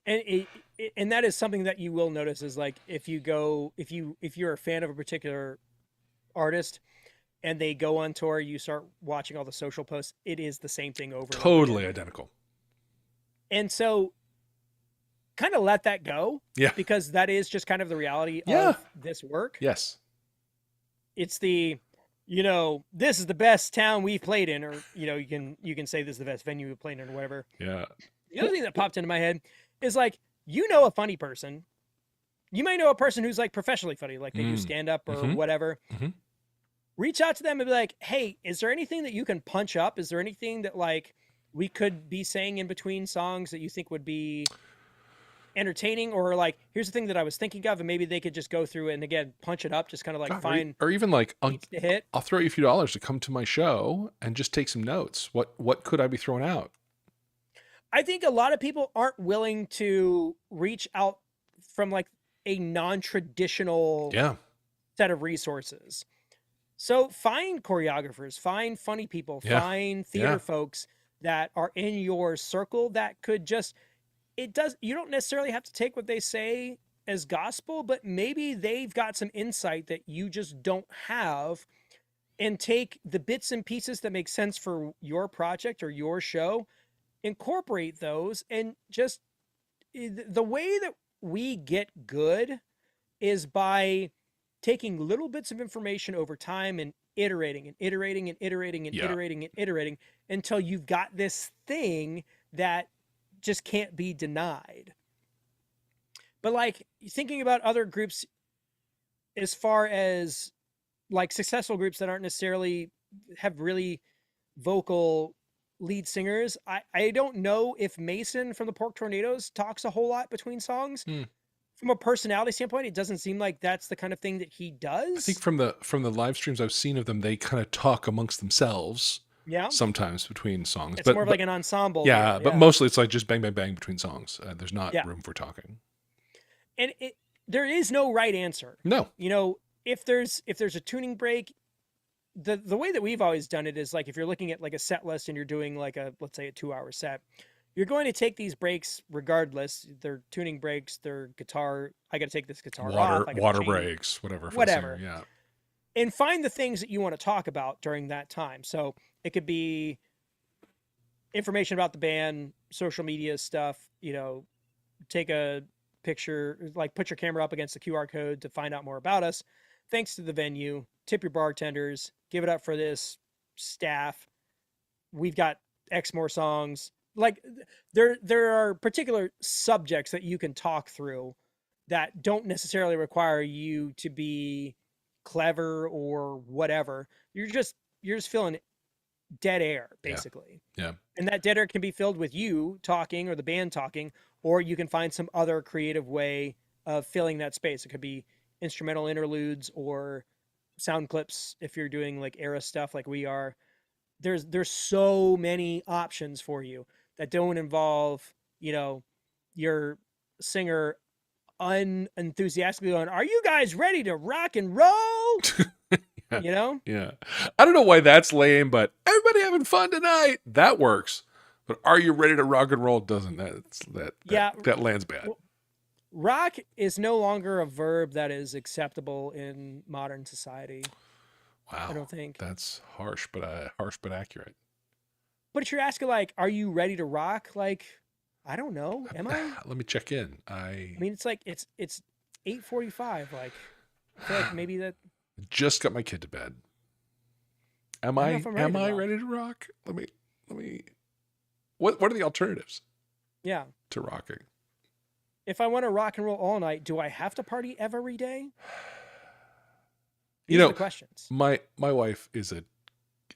And and that is something that you will notice is like, if you're a fan of a particular artist and they go on tour, you start watching all the social posts, it is the same thing over and over Totally again. identical. And so kind of let that go, Yeah. because that is just kind of the reality Yeah. of this work. Yes. It's this is the best town we've played in, or you can say this is the best venue we've played in, or whatever. Yeah. The other thing that popped into my head is like, a funny person. You might know a person who's like professionally funny, like they do stand up or Mhm. whatever. Mhm. Reach out to them and be like, hey, is there anything that you can punch up? Is there anything that like we could be saying in between songs that you think would be entertaining? Or like, here's the thing that I was thinking of, and maybe they could just go through it and again punch it up, just kind of like God, find or even like beats to hit. I'll throw you a few dollars to come to my show and just take some notes. What could I be throwing out? I think a lot of people aren't willing to reach out from like a non-traditional Yeah. set of resources. So find choreographers, find funny people, Yeah. find theater Yeah. folks that are in your circle that could just, you don't necessarily have to take what they say as gospel, but maybe they've got some insight that you just don't have, and take the bits and pieces that make sense for your project or your show, incorporate those, and just, the way that we get good is by taking little bits of information over time and iterating and iterating and iterating and Yeah. iterating and iterating until you've got this thing that just can't be denied. But like thinking about other groups as far as like successful groups that aren't necessarily have really vocal lead singers. I don't know if Mason from the Pork Tornadoes talks a whole lot between songs. Hmm. From a personality standpoint, it doesn't seem like that's the kind of thing that he I think does. from the live streams I've seen of them, they kind of talk amongst themselves Yeah. sometimes between songs. It's more of But like an ensemble deal. yeah, but Yeah. mostly it's like just bang bang bang between songs. There's not Yeah. room for talking. And there is no right answer. No. You know, if there's a tuning break, the way that we've always done it is like if you're looking at like a set list and you're doing like a let's say a 2 hour set, you're going to take these breaks regardless. They're tuning breaks, they're guitar. I got to take this guitar off. I got Water to change breaks, whatever for the singer. whatever, Yeah. and find the things that you want to talk about during that time. So it could be information about the band, social media stuff. You know, take a picture, like put your camera up against the QR code to find out more about us. Thanks to the venue. Tip your bartenders. Give it up for this staff. We've got X more songs. Like there are particular subjects that you can talk through that don't necessarily require you to be clever or whatever. You're just filling dead air Yeah. basically. Yeah. And that dead air can be filled with you talking or the band talking, or you can find some other creative way of filling that space. It could be instrumental interludes or sound clips if you're doing like era stuff like we are. There's so many options for you that don't involve, you know, your singer unenthusiastically going, "Are you guys ready to rock and roll?" Yeah. You know? Yeah. I don't know why that's lame, but everybody having fun tonight. That works. But are you ready to rock and roll? Doesn't Yeah. that lands bad. Well, rock is no longer a verb that is acceptable in modern society. Wow. I don't think. That's harsh but accurate. But if you're asking like, are you ready to rock? Like, I don't know. Am I? Let me check in. I mean, it's like it's 8:45. Like, I feel like maybe that. Just got my kid to bed. Am I don't know I if I'm ready am to I rock. ready to rock? Let me what are the alternatives Yeah. to rocking? If I want to rock and roll all night, do I have to party every day? You These are know, the questions. my wife is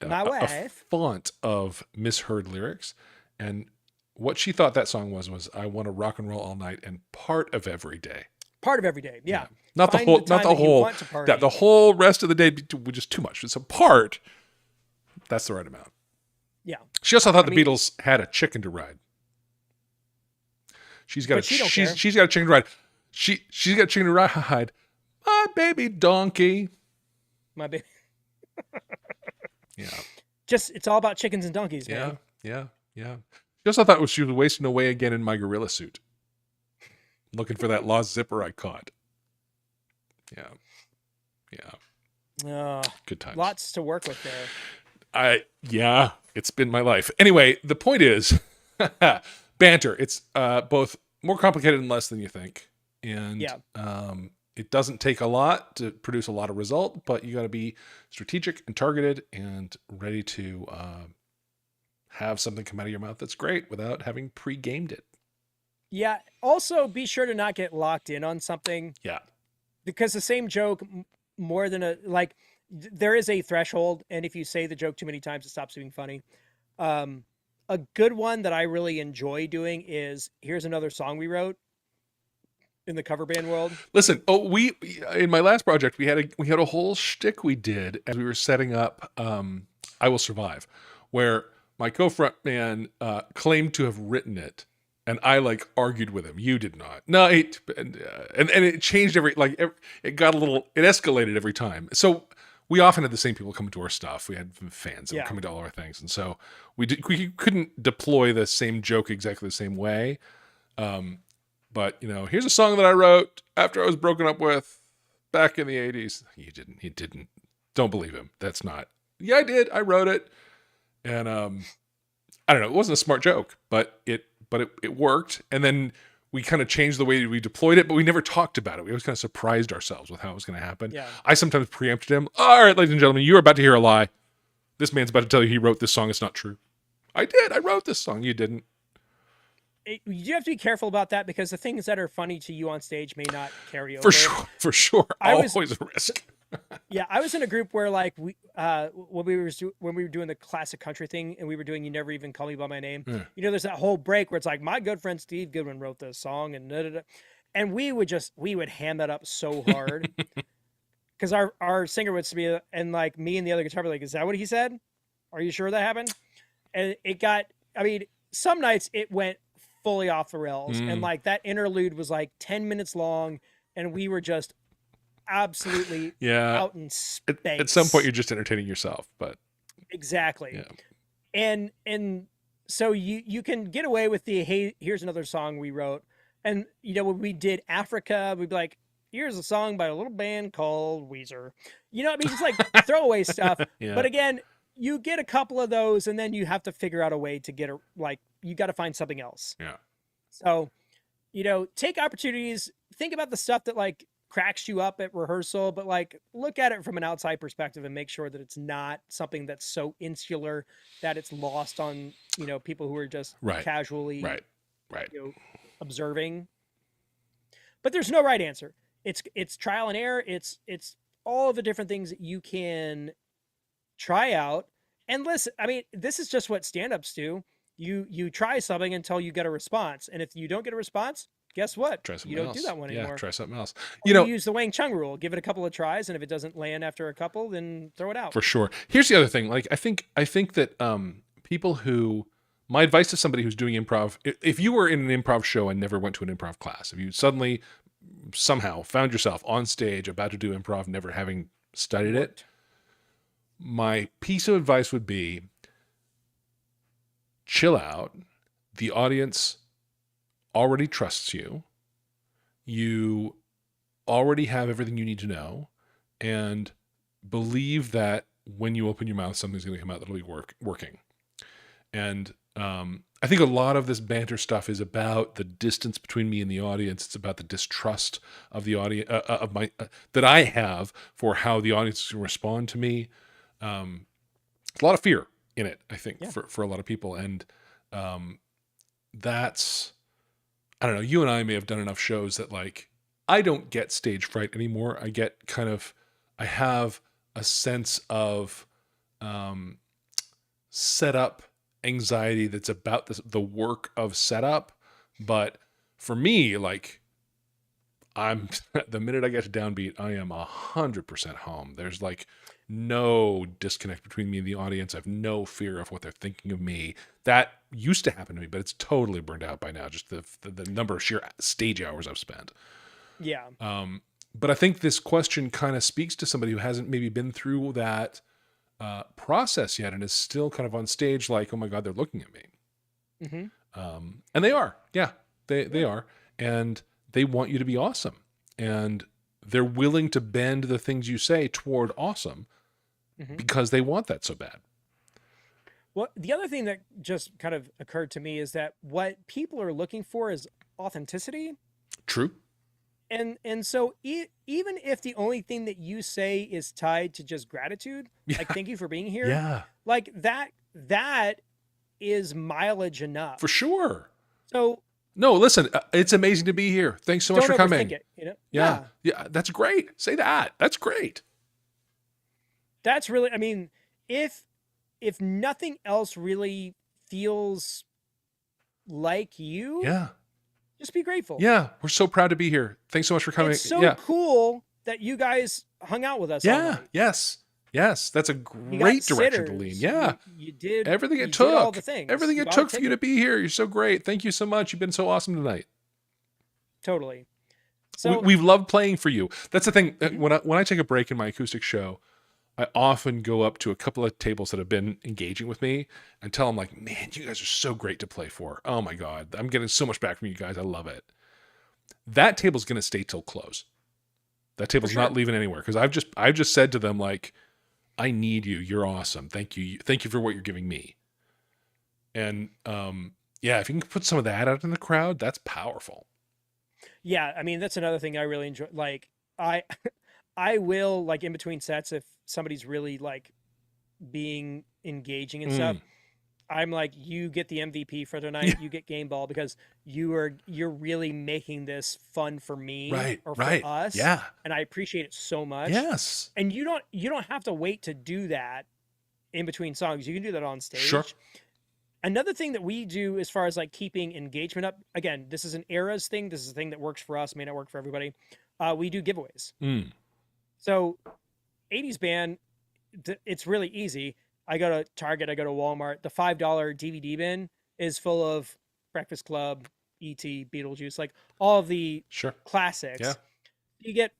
My a wife. font of misheard lyrics, and what she thought that song was I want to rock and roll all night and part of every day. Part of every day. Yeah. Not the Find whole, the time not the that you whole, want to party. that the whole rest of the day was just too much. It's a part. That's the right amount. Yeah. She also thought I the mean- Beatles had a chicken to ride. She's got But she don't care. she's got a chicken to ride. She's got a chicken to ride. My baby donkey. My baby. Yeah. Just it's all about chickens and donkeys, man. Yeah. She also thought she was wasting away again in my gorilla suit, looking for that lost zipper I caught. Yeah. Good times. Lots to work with there. It's been my life. Anyway, the point is, banter. It's both more complicated and less than you think, and Yeah. it doesn't take a lot to produce a lot of result, but you got to be strategic and targeted and ready to have something come out of your mouth that's great without having pre-gamed it. Yeah. Also, be sure to not get locked in on something Yeah. because the same joke, more than there is a threshold, and if you say the joke too many times, it stops being funny. A good one that I really enjoy doing is here's another song we wrote in the cover band world. Listen, we in my last project we had a whole shtick we did as we were setting up I Will Survive, where my co-frontman claimed to have written it, and I argued with him. You did not. No, and it changed it got it escalated every time. So we often had the same people coming to our stuff. We had fans that were coming to all our things, and so we couldn't deploy the same joke exactly the same way. But here's a song that I wrote after I was broken up with back in the 80s. He didn't. Don't believe him. That's not. Yeah, I did. I wrote it. And I don't know. It wasn't a smart joke, but it worked. And then we kind of changed the way we deployed it, but we never talked about it. We always kind of surprised ourselves with how it was going to happen. Yeah. I sometimes preempted him. All right, ladies and gentlemen, you're about to hear a lie. This man's about to tell you he wrote this song. It's not true. I did. I wrote this song. You didn't. you have to be careful about that because the things that are funny to you on stage may not carry For over. sure, for sure. I was Always a so, risk. yeah, I was in a group where like when we were doing the classic country thing and we were doing "You Never Even Call Me by My Name." Yeah. You know, there's that whole break where it's like my good friend Steve Goodwin wrote this song and da, da, da. And we would ham that up so hard because our singer would be and like me and the other guitar player like, is that what he said? Are you sure that happened? And it got, I mean, some nights it went fully off the rails, and Mm, like that interlude was like 10 minutes long, and we were just absolutely yeah. out in At some point, space. you're just entertaining yourself, but Exactly. yeah. And so you can get away with the hey, here's another song we wrote. And you know, when we did Africa, we'd be like, here's a song by a little band called Weezer. You know, I mean, just like throwaway stuff. Yeah. But again, you get a couple of those, and then you have to figure out a way to get a like you got to find something else. Yeah. So, you know, take opportunities, think about the stuff that like cracks you up at rehearsal, but like look at it from an outside perspective and make sure that it's not something that's so insular that it's lost on, you know, people who are just Right. casually, Right. Right. you know, observing. But there's no right answer. It's trial and error. It's all of the different things that you can try out. And listen, I mean, this is just what stand-ups do. You try something until you get a response. And if you don't get a response, guess what? Try You something don't do else. that one Yeah. anymore. Try something else. Or You you know, use the Wang Chung rule. Give it a couple of tries, and if it doesn't land after a couple, then throw it out. for sure. Here's the other thing. Like, I think that people who, my advice to somebody who's doing improv, if you were in an improv show and never went to an improv class, if you suddenly somehow found yourself on stage about to do improv, never having studied it, Worked. my piece of advice would be chill out. The audience already trusts you. You already have everything you need to know, and believe that when you open your mouth, something's going to come out that'll be working. And I think a lot of this banter stuff is about the distance between me and the audience. It's about the distrust of the audience, of my that I have for how the audience is going to respond to me. There's a lot of fear in it, I think, Yeah. for a lot of people, and um, that's, I don't know. You and I may have done enough shows that like I don't get stage fright anymore. I get kind of, I have a sense of um, setup anxiety that's about the work of setup. But for me, like I'm the minute I get to downbeat, I am 100% home. There's like no disconnect between me and the audience. I have no fear of what they're thinking of me. That used to happen to me, but it's totally burned out by now. Just the number of sheer stage hours I've spent. Yeah. But I think this question kind of speaks to somebody who hasn't maybe been through that process yet and is still kind of on stage like, oh my God, they're looking at me. Mm-hmm. And they are. Yeah, they are. And they want you to be awesome. And they're willing to bend the things you say toward awesome Mm-hmm. because they want that so bad. Well, the other thing that just kind of occurred to me is that what people are looking for is authenticity. True. And so even if the only thing that you say is tied to just gratitude, Yeah. like thank you for being here, Yeah, like that is mileage enough. for sure. So No, listen, it's amazing to be here. Thanks so much don't for overthink coming. it, you know? Yeah. Yeah, that's great. Say that. That's great. That's really, I mean, if nothing else really feels like you, Yeah. just be grateful. Yeah, we're so proud to be here. Thanks so much for coming. It's so Yeah. cool that you guys hung out with us all Yeah. night. Yes. Yes. That's a You got great direction to lean. sitters. Yeah. You did Everything you it did all took. the things. Everything You it bought a took for you to ticket. be here. You're so great. Thank you so much. You've been so awesome tonight. Totally. So We've loved playing for you. That's the thing. Mhm. When I take a break in my acoustic show, I often go up to a couple of tables that have been engaging with me and tell them like, man, you guys are so great to play for. Oh my God. I'm getting so much back from you guys. I love it. That table's going to stay till close. That table's sure. not leaving anywhere. Cause I've just said to them like, I need you. You're awesome. Thank you. Thank you for what you're giving me. And, yeah, if you can put some of that out in the crowd, that's powerful. yeah, I mean that's another thing I really enjoy. Like I I will like in between sets if somebody's really like being engaging and stuff. Mm. I'm like, you get the MVP for Yeah. tonight. You get game ball because you're really making this fun for me Right. or for Right. us, Yeah. and I appreciate it so much. Yes. And you don't have to wait to do that in between songs. You can do that on Sure. stage. Another thing that we do as far as like keeping engagement up, again, this is an eras thing. This is a thing that works for us, may not work for everybody. We do giveaways. Mm. So 80s band, it's really easy. I go to Target, I go to Walmart. The $5 DVD bin is full of Breakfast Club, E.T., Beetlejuice, like all of the Sure. Yeah. classics. You get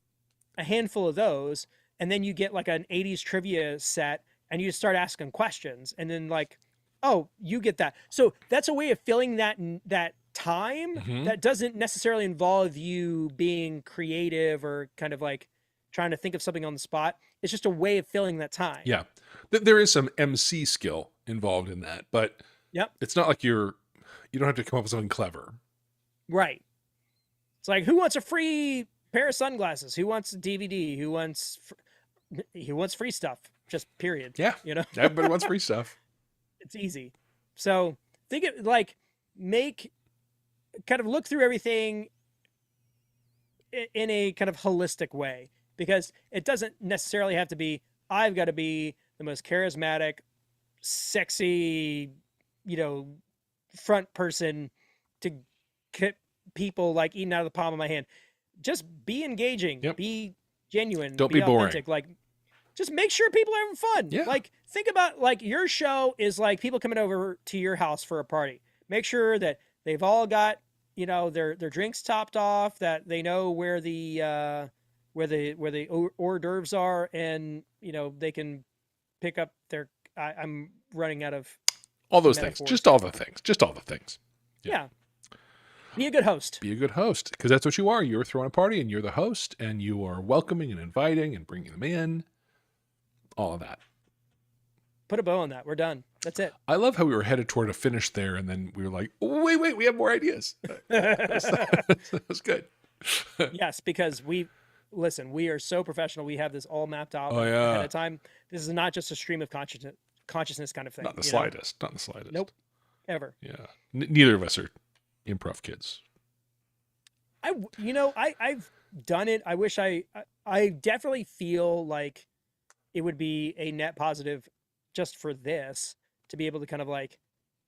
a handful of those, and then you get like an 80s trivia set, and you just start asking questions, and then like, oh, you get that. So that's a way of filling that time Hmm. that doesn't necessarily involve you being creative or kind of like trying to think of something on the spot. It's just a way of filling that time. Yeah. There is some MC skill involved in that, but Yep. it's not like you don't have to come up with something clever. Right. It's like, who wants a free pair of sunglasses? Who wants a DVD? Who wants free stuff? Just period. Yeah. You know, Everybody wants free stuff. it's easy. So think it like make kind of look through everything in a kind of holistic way, because it doesn't necessarily have to be, I've got to be the most charismatic, sexy, front person to get people like eating out of the palm of my hand. Just be engaging, Yep. be genuine, Don't be boring. authentic. Like, just make sure people are having fun. Yeah. Like, think about like your show is like people coming over to your house for a party. Make sure that they've all got their drinks topped off, that they know where the hors d'oeuvres are, and they can pick up their. I'm running out of All those things. metaphors. Just all the things. Just all the things. Yeah. Be a good host. Be a good host, because that's what you are. You're throwing a party and you're the host, and you are welcoming and inviting and bringing them in. All of that. Put a bow on that. We're done. That's it. I love how we were headed toward a finish there, and then we were like, oh, wait, we have more ideas. That was good. Yes, because we are so professional. We have this all mapped out Oh, yeah. ahead of time. This is not just a stream of consciousness kind of thing. Not the you know? slightest. Not the slightest. Nope. Ever. Yeah. Neither of us are improv kids. I've done it. I wish I definitely feel like it would be a net positive just for this to be able to kind of like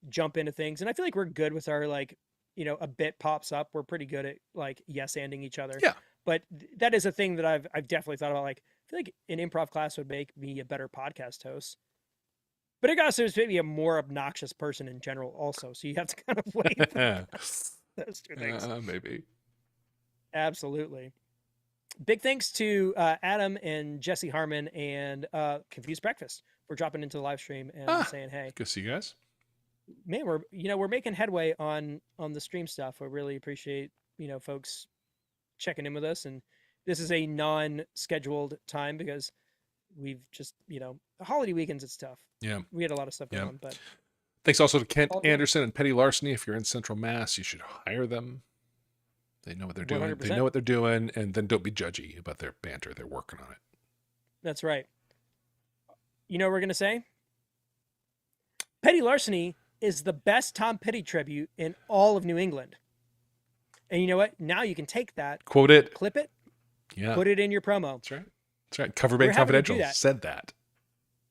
jump into things. And I feel like we're good with our like, a bit pops up. We're pretty good at like yes-anding each other. Yeah. But that is a thing that I've definitely thought about. Like, I feel like an improv class would make me a better podcast host. But it also is maybe a more obnoxious person in general also. So you have to kind of weigh those two things. Maybe. Absolutely. Big thanks to Adam and Jesse Harmon and Confused Breakfast for dropping into the live stream and saying, hey, Good to see you guys. man, we're making headway on the stream stuff. I really appreciate, folks checking in with us. And this is a non-scheduled time because we've just, holiday weekends, it's tough. Yeah. We had a lot of stuff going on, but Thanks also to Kent All good. Anderson and Petty Larceny. If you're in Central Mass, you should hire them. They know what they're doing. 100%. They know what they're doing, and then don't be judgy about their banter. They're working on it. That's right. You know what we're going to say? Petty Larceny is the best Tom Petty tribute in all of New England. And you know what? Now you can take that, Quote it. clip it, Yeah. put it in your promo. That's right. That's right. Cover Band We're happy to do Confidential that. said that.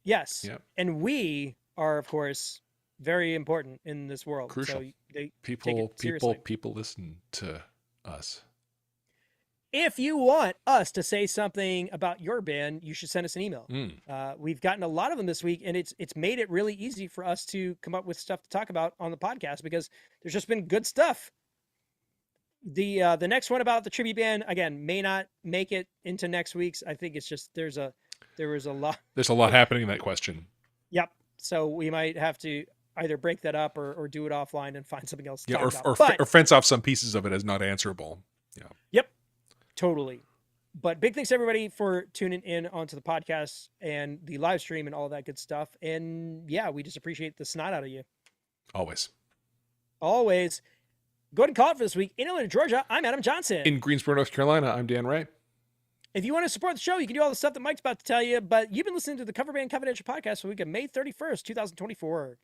Yes. Yep. And we are, of course, very important in this world. Crucial. So they People seriously. listen to us. If you want us to say something about your band, you should send us an email. We've gotten a lot of them this week, and it's made it really easy for us to come up with stuff to talk about on the podcast because there's just been good stuff. The next one about the tribute band, again, may not make it into next week's. I think it's just there was a lot. There's a lot happening in that question. Yep. So we might have to either break that up or do it offline and find something else to Yeah, talk or about. fence off some pieces of it as not answerable. Yeah. Yep. Totally. But big thanks everybody for tuning in onto the podcast and the live stream and all that good stuff. And yeah, we just appreciate the snot out of you. Always. Always. Go ahead and call it for this week. In Atlanta, Georgia, I'm Adam Johnson. In Greensboro, North Carolina, I'm Dan Ray. If you want to support the show, you can do all the stuff that Mike's about to tell you, but you've been listening to the Cover Band Confidential podcast for the week of May 31st, 2024.